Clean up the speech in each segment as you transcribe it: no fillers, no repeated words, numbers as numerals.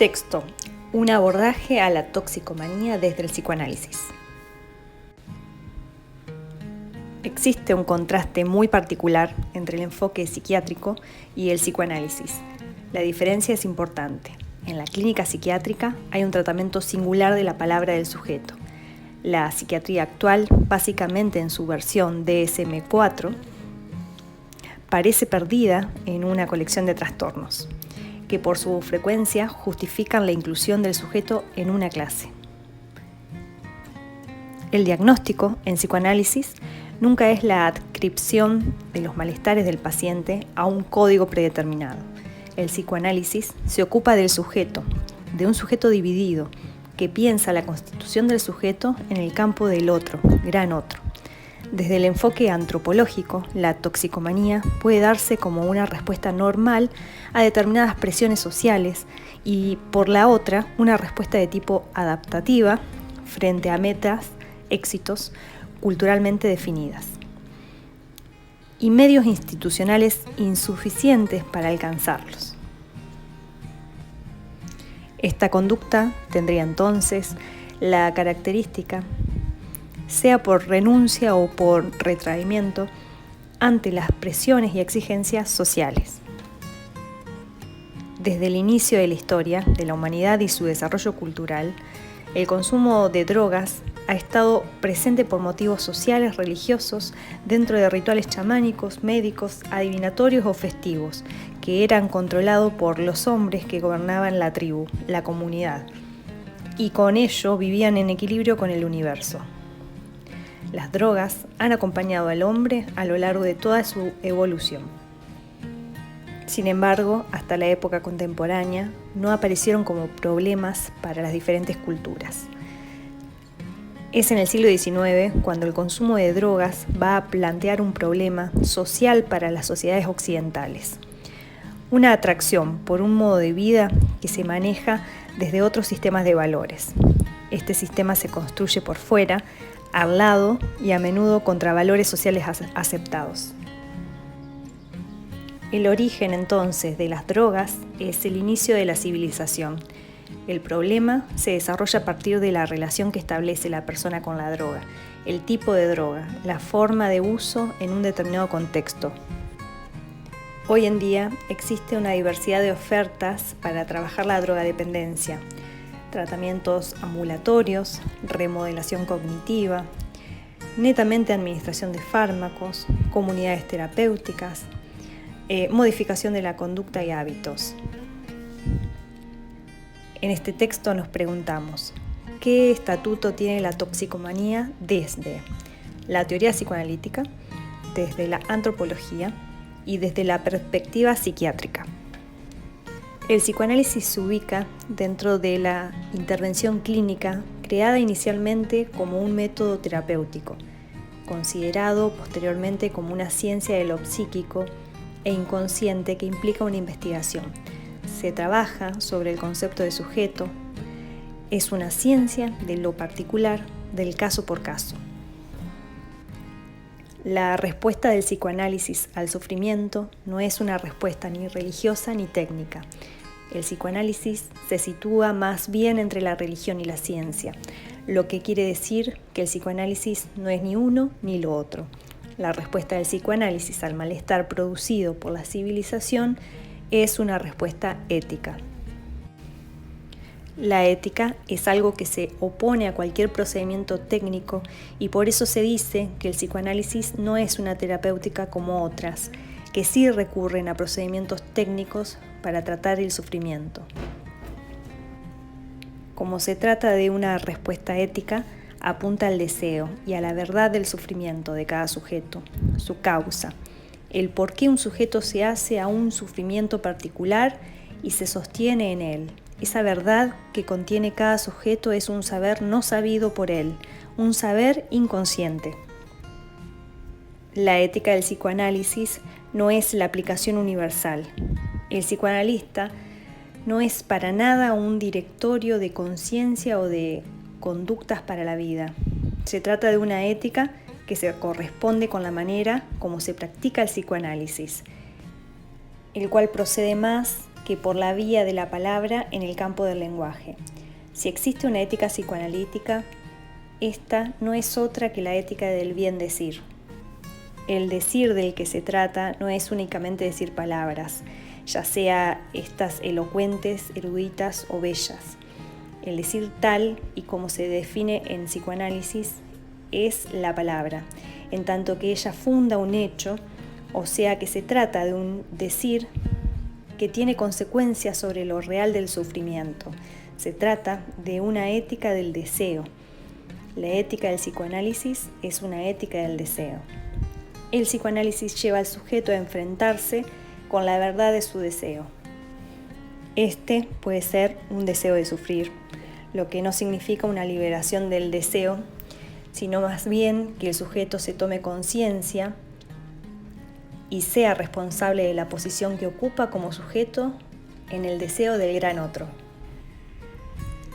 Texto: un abordaje a la toxicomanía desde el psicoanálisis. Existe un contraste muy particular entre el enfoque psiquiátrico y el psicoanálisis. La diferencia es importante. En la clínica psiquiátrica hay un tratamiento singular de la palabra del sujeto. La psiquiatría actual, básicamente en su versión DSM-4, parece perdida en una colección de trastornos, que por su frecuencia justifican la inclusión del sujeto en una clase. El diagnóstico en psicoanálisis nunca es la adscripción de los malestares del paciente a un código predeterminado. El psicoanálisis se ocupa del sujeto, de un sujeto dividido, que piensa la constitución del sujeto en el campo del otro, gran otro. Desde el enfoque antropológico, la toxicomanía puede darse como una respuesta normal a determinadas presiones sociales y, por la otra, una respuesta de tipo adaptativa frente a metas, éxitos culturalmente definidas y medios institucionales insuficientes para alcanzarlos. Esta conducta tendría entonces la característica, sea por renuncia o por retraimiento, ante las presiones y exigencias sociales. Desde el inicio de la historia de la humanidad y su desarrollo cultural, el consumo de drogas ha estado presente por motivos sociales, religiosos, dentro de rituales chamánicos, médicos, adivinatorios o festivos, que eran controlados por los hombres que gobernaban la tribu, la comunidad, y con ello vivían en equilibrio con el universo. Las drogas han acompañado al hombre a lo largo de toda su evolución. Sin embargo, hasta la época contemporánea no aparecieron como problemas para las diferentes culturas. Es en el siglo XIX cuando el consumo de drogas va a plantear un problema social para las sociedades occidentales. Una atracción por un modo de vida que se maneja desde otros sistemas de valores. Este sistema se construye por fuera, al lado y a menudo contra valores sociales aceptados. El origen entonces de las drogas es el inicio de la civilización. El problema se desarrolla a partir de la relación que establece la persona con la droga, el tipo de droga, la forma de uso en un determinado contexto. Hoy en día existe una diversidad de ofertas para trabajar la drogadependencia. Tratamientos ambulatorios, remodelación cognitiva, netamente administración de fármacos, comunidades terapéuticas, modificación de la conducta y hábitos. En este texto nos preguntamos, ¿qué estatuto tiene la toxicomanía desde la teoría psicoanalítica, desde la antropología y desde la perspectiva psiquiátrica? El psicoanálisis se ubica dentro de la intervención clínica creada inicialmente como un método terapéutico, considerado posteriormente como una ciencia de lo psíquico e inconsciente que implica una investigación. Se trabaja sobre el concepto de sujeto, es una ciencia de lo particular, del caso por caso. La respuesta del psicoanálisis al sufrimiento no es una respuesta ni religiosa ni técnica. El psicoanálisis se sitúa más bien entre la religión y la ciencia, lo que quiere decir que el psicoanálisis no es ni uno ni lo otro. La respuesta del psicoanálisis al malestar producido por la civilización es una respuesta ética. La ética es algo que se opone a cualquier procedimiento técnico y por eso se dice que el psicoanálisis no es una terapéutica como otras, que sí recurren a procedimientos técnicos para tratar el sufrimiento. Como se trata de una respuesta ética, apunta al deseo y a la verdad del sufrimiento de cada sujeto, su causa, el por qué un sujeto se hace a un sufrimiento particular y se sostiene en él. Esa verdad que contiene cada sujeto es un saber no sabido por él, un saber inconsciente. La ética del psicoanálisis no es la aplicación universal. El psicoanalista no es para nada un directorio de conciencia o de conductas para la vida. Se trata de una ética que se corresponde con la manera como se practica el psicoanálisis, el cual procede más que por la vía de la palabra en el campo del lenguaje. Si existe una ética psicoanalítica, esta no es otra que la ética del bien decir. El decir del que se trata no es únicamente decir palabras, ya sea estas elocuentes, eruditas o bellas. El decir tal y como se define en psicoanálisis es la palabra, en tanto que ella funda un hecho, o sea que se trata de un decir que tiene consecuencias sobre lo real del sufrimiento. Se trata de una ética del deseo. La ética del psicoanálisis es una ética del deseo. El psicoanálisis lleva al sujeto a enfrentarse con la verdad de su deseo. Este puede ser un deseo de sufrir, lo que no significa una liberación del deseo, sino más bien que el sujeto se tome conciencia y sea responsable de la posición que ocupa como sujeto en el deseo del gran otro.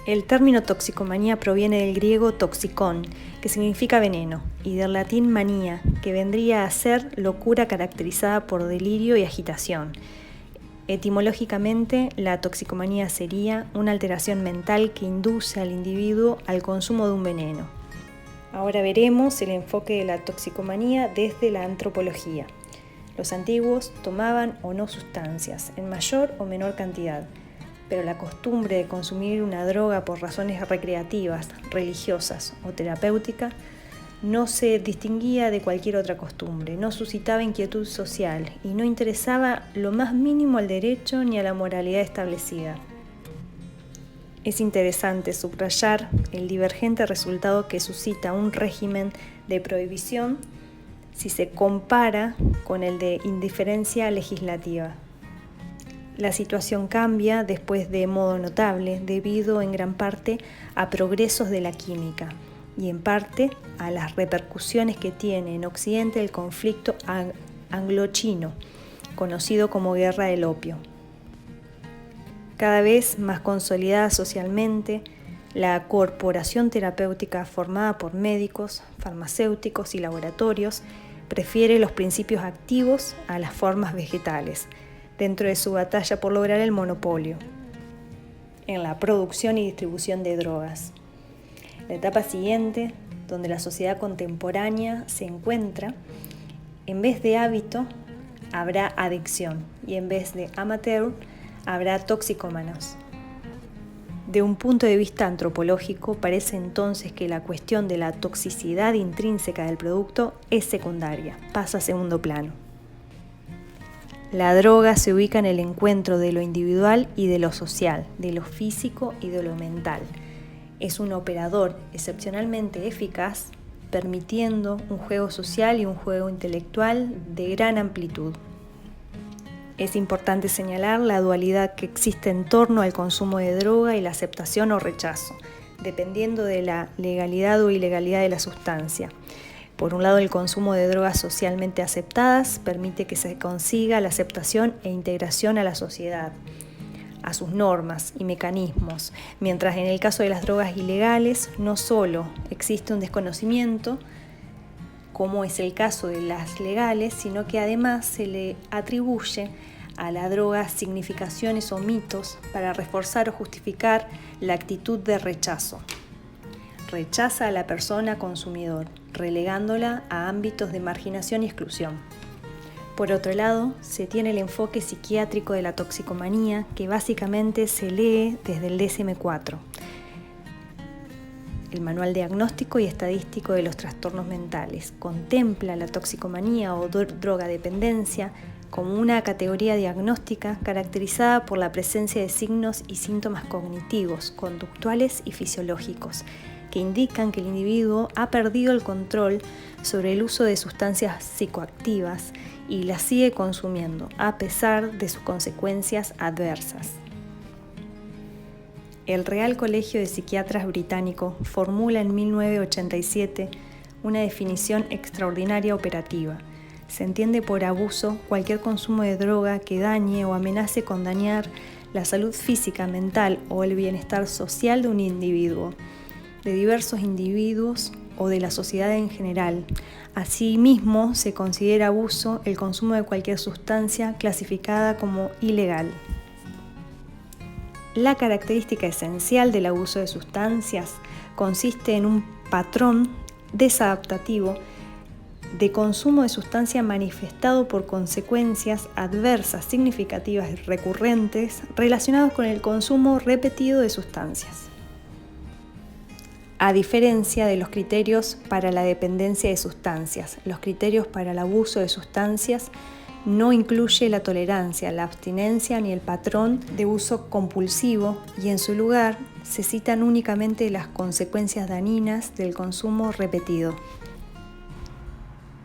El término toxicomanía proviene del griego toxikon, que significa veneno, y del latín manía, que vendría a ser locura caracterizada por delirio y agitación. Etimológicamente, la toxicomanía sería una alteración mental que induce al individuo al consumo de un veneno. Ahora veremos el enfoque de la toxicomanía desde la antropología. Los antiguos tomaban o no sustancias, en mayor o menor cantidad, pero la costumbre de consumir una droga por razones recreativas, religiosas o terapéuticas no se distinguía de cualquier otra costumbre, no suscitaba inquietud social y no interesaba lo más mínimo al derecho ni a la moralidad establecida. Es interesante subrayar el divergente resultado que suscita un régimen de prohibición si se compara con el de indiferencia legislativa. La situación cambia después de modo notable debido en gran parte a progresos de la química y en parte a las repercusiones que tiene en Occidente el conflicto anglo-chino, conocido como Guerra del Opio. Cada vez más consolidada socialmente, la corporación terapéutica formada por médicos, farmacéuticos y laboratorios prefiere los principios activos a las formas vegetales, dentro de su batalla por lograr el monopolio en la producción y distribución de drogas. La etapa siguiente, donde la sociedad contemporánea se encuentra, en vez de hábito, habrá adicción y en vez de amateur, habrá toxicómanos. De un punto de vista antropológico, parece entonces que la cuestión de la toxicidad intrínseca del producto es secundaria, pasa a segundo plano. La droga se ubica en el encuentro de lo individual y de lo social, de lo físico y de lo mental. Es un operador excepcionalmente eficaz, permitiendo un juego social y un juego intelectual de gran amplitud. Es importante señalar la dualidad que existe en torno al consumo de droga y la aceptación o rechazo, dependiendo de la legalidad o ilegalidad de la sustancia. Por un lado, el consumo de drogas socialmente aceptadas permite que se consiga la aceptación e integración a la sociedad, a sus normas y mecanismos, mientras en el caso de las drogas ilegales no solo existe un desconocimiento, como es el caso de las legales, sino que además se le atribuye a la droga significaciones o mitos para reforzar o justificar la actitud de rechazo. Rechaza a la persona consumidor, relegándola a ámbitos de marginación y exclusión. Por otro lado, se tiene el enfoque psiquiátrico de la toxicomanía, que básicamente se lee desde el DSM-4, el Manual Diagnóstico y Estadístico de los Trastornos Mentales. Contempla la toxicomanía o drogadependencia como una categoría diagnóstica caracterizada por la presencia de signos y síntomas cognitivos, conductuales y fisiológicos, que indican que el individuo ha perdido el control sobre el uso de sustancias psicoactivas y las sigue consumiendo, a pesar de sus consecuencias adversas. El Real Colegio de Psiquiatras británico formula en 1987 una definición extraordinaria operativa. Se entiende por abuso cualquier consumo de droga que dañe o amenace con dañar la salud física, mental o el bienestar social de un individuo, de diversos individuos o de la sociedad en general. Asimismo, se considera abuso el consumo de cualquier sustancia clasificada como ilegal. La característica esencial del abuso de sustancias consiste en un patrón desadaptativo de consumo de sustancia manifestado por consecuencias adversas, significativas y recurrentes relacionadas con el consumo repetido de sustancias. A diferencia de los criterios para la dependencia de sustancias, los criterios para el abuso de sustancias no incluye la tolerancia, la abstinencia ni el patrón de uso compulsivo, y en su lugar se citan únicamente las consecuencias dañinas del consumo repetido.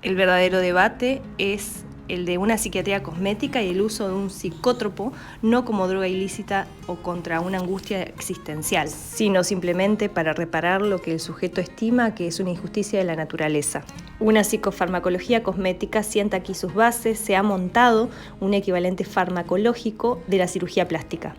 El verdadero debate es el de una psiquiatría cosmética y el uso de un psicótropo, no como droga ilícita o contra una angustia existencial, sino simplemente para reparar lo que el sujeto estima que es una injusticia de la naturaleza. Una psicofarmacología cosmética sienta aquí sus bases, se ha montado un equivalente farmacológico de la cirugía plástica.